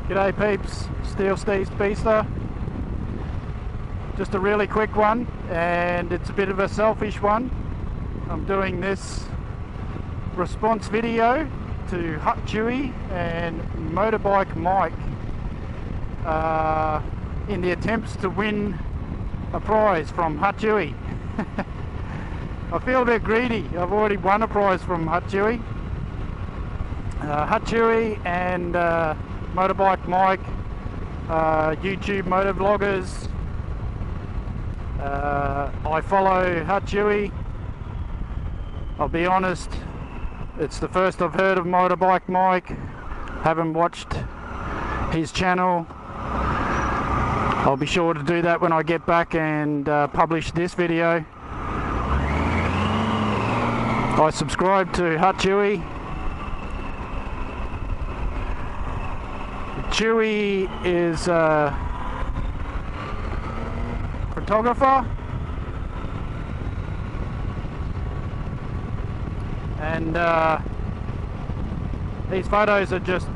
G'day peeps, Steel Steve's Beaster. Just a really quick one, and it's a bit of a selfish one. I'm doing this response video to Hachewie and Motobike Mike in the attempts to win a prize from Hachewie. I feel a bit greedy. I've already won a prize from Hachewie. Hachewie and Motobike Mike, YouTube motovloggers. I follow Hachewie. I'll be honest, it's the first I've heard of Motobike Mike. Haven't watched his channel. I'll be sure to do that when I get back and publish this video. I subscribe to Hachewie. Chewie is a photographer, and these photos are just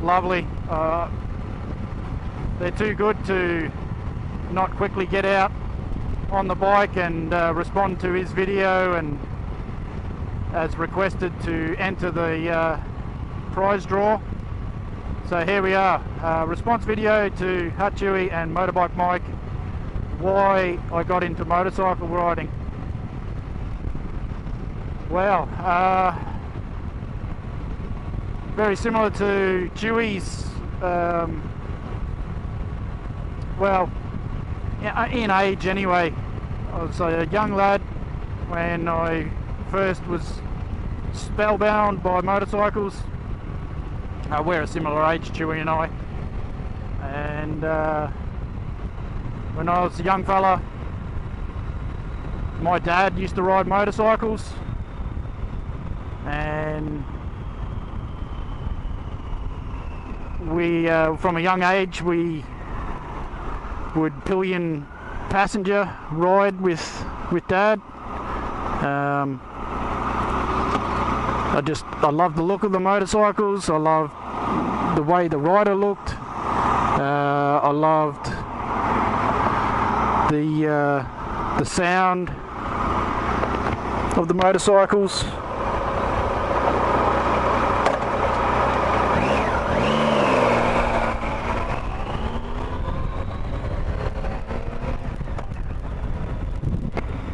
lovely. They're too good to not quickly get out on the bike and respond to his video, and as requested to enter the prize draw. So here we are, response video to Hachewie and Motobike Mike, why I got into motorcycle riding. Well, very similar to Chewie's, well, in age anyway. I was a young lad when I first was spellbound by motorcycles. We're a similar age, Chewie and I, and when I was a young fella, my dad used to ride motorcycles, and we, from a young age, we would pillion passenger ride with Dad. I loved the look of the motorcycles. I loved the way the rider looked. I loved the sound of the motorcycles.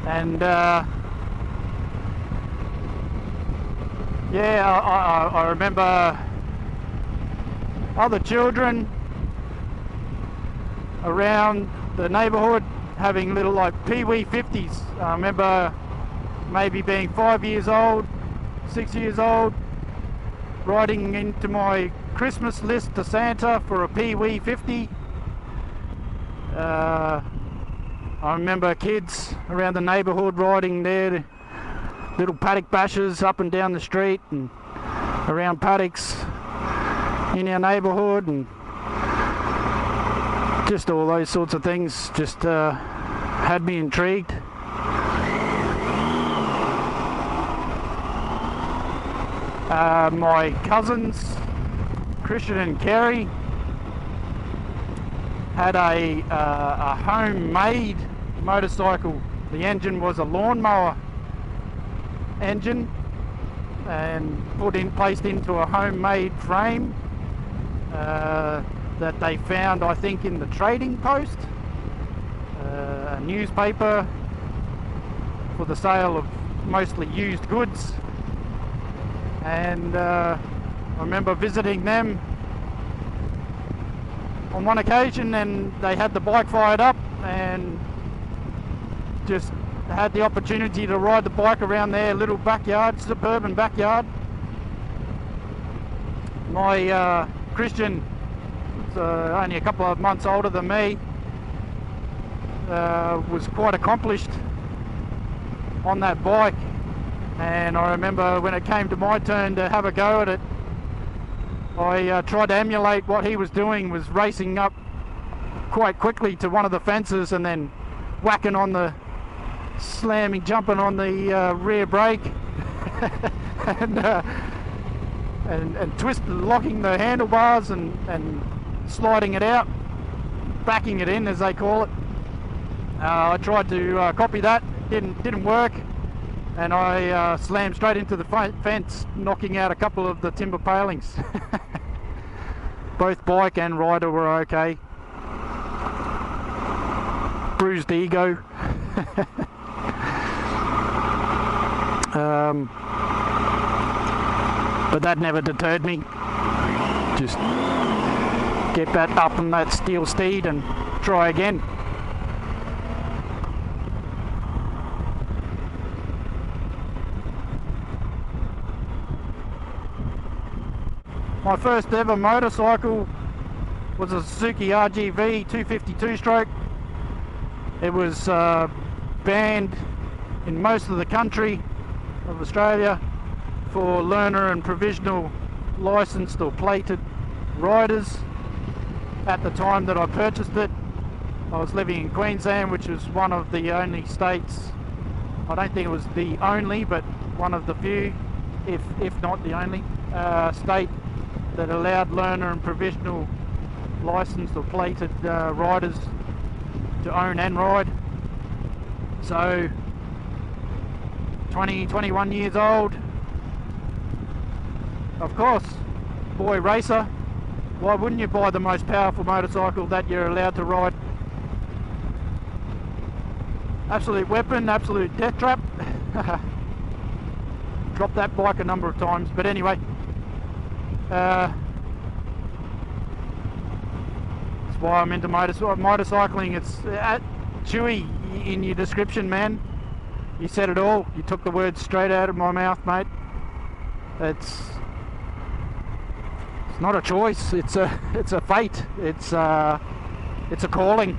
And yeah, I remember other children around the neighbourhood having little like Peewee 50s. I remember maybe being 5 years old, 6 years old, writing into my Christmas list to Santa for a Peewee 50. I remember kids around the neighbourhood riding their little paddock bashes up and down the street and around paddocks in our neighbourhood, and just all those sorts of things just had me intrigued. My cousins, Christian and Kerry, had a homemade motorcycle. The engine was a lawnmower engine, and placed into a homemade frame that they found, I think, in the Trading Post, a newspaper for the sale of mostly used goods. And I remember visiting them on one occasion, and they had the bike fired up, and just had the opportunity to ride the bike around their little backyard, suburban backyard. My Christian, only a couple of months older than me, was quite accomplished on that bike, and I remember when it came to my turn to have a go at it, I tried to emulate what he was doing, was racing up quite quickly to one of the fences and then whacking on the jumping on the rear brake and locking the handlebars and sliding it out, backing it in as they call it. I tried to copy that, didn't work, and I slammed straight into the fence, knocking out a couple of the timber palings. Both bike and rider were okay. Bruised ego. But that never deterred me. Just get back up on that steel steed and try again. My first ever motorcycle was a Suzuki RGV 252 stroke. It was banned in most of the country of Australia for learner and provisional licensed or plated riders. At the time that I purchased it, I was living in Queensland, which was one of the only states, I don't think it was the only, but one of the few, if not the only, state that allowed learner and provisional licensed or plated riders to own and ride. So 21 years old, of course, boy racer, why wouldn't you buy the most powerful motorcycle that you're allowed to ride? Absolute weapon, absolute death trap. Dropped that bike a number of times, but anyway, that's why I'm into motorcycling. It's Chewie in your description, man. You said it all. You took the words straight out of my mouth, mate. It's not a choice. It's a fate. It's a calling.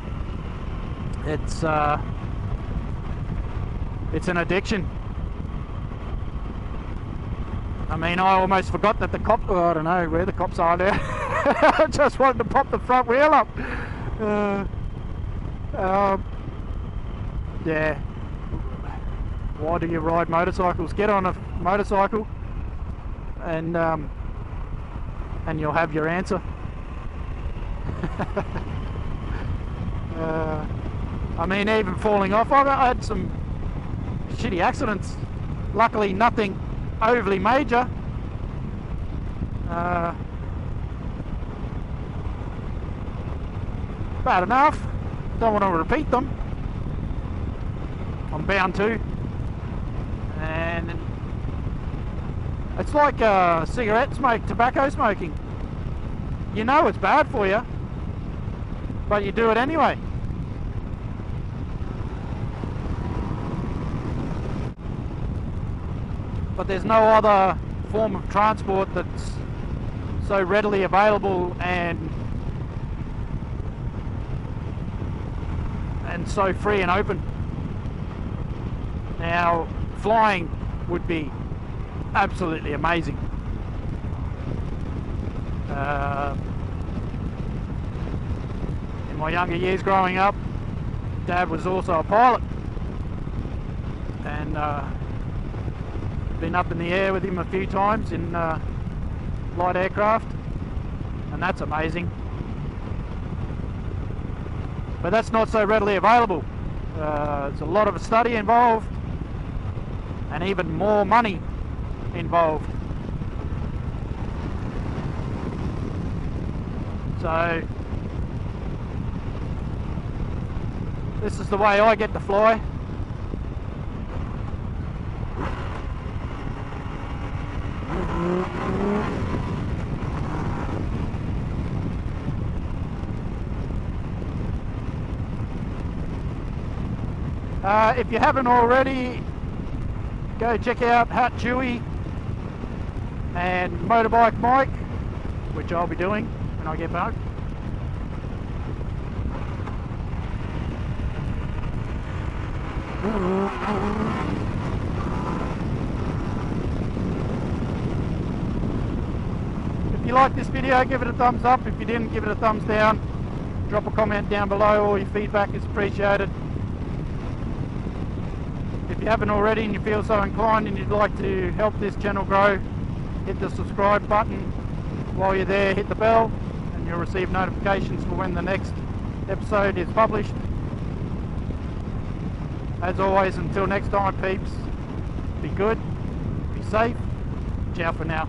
It's an addiction. I mean, I almost forgot that the cops, I don't know where the cops are now. I just wanted to pop the front wheel up. Yeah. Why do you ride motorcycles? Get on a motorcycle and you'll have your answer. I mean, even falling off, I had some shitty accidents. Luckily nothing overly major. Bad enough. Don't want to repeat them. I'm bound to. And it's like cigarette smoke, tobacco smoking. You know it's bad for you, but you do it anyway. But there's no other form of transport that's so readily available and so free and open. Now, flying would be absolutely amazing. In my younger years growing up, Dad was also a pilot, and been up in the air with him a few times in light aircraft, and that's amazing. But that's not so readily available. There's a lot of study involved and even more money involved. So this is the way I get to fly. If you haven't already, go check out Hachewie and Motobike Mike, which I'll be doing when I get back. If you like this video, give it a thumbs up. If you didn't, give it a thumbs down. Drop a comment down below. All your feedback is appreciated. If you haven't already and you feel so inclined and you'd like to help this channel grow, hit the subscribe button. While you're there, hit the bell and you'll receive notifications for when the next episode is published. As always, until next time, peeps, be good, be safe, ciao for now.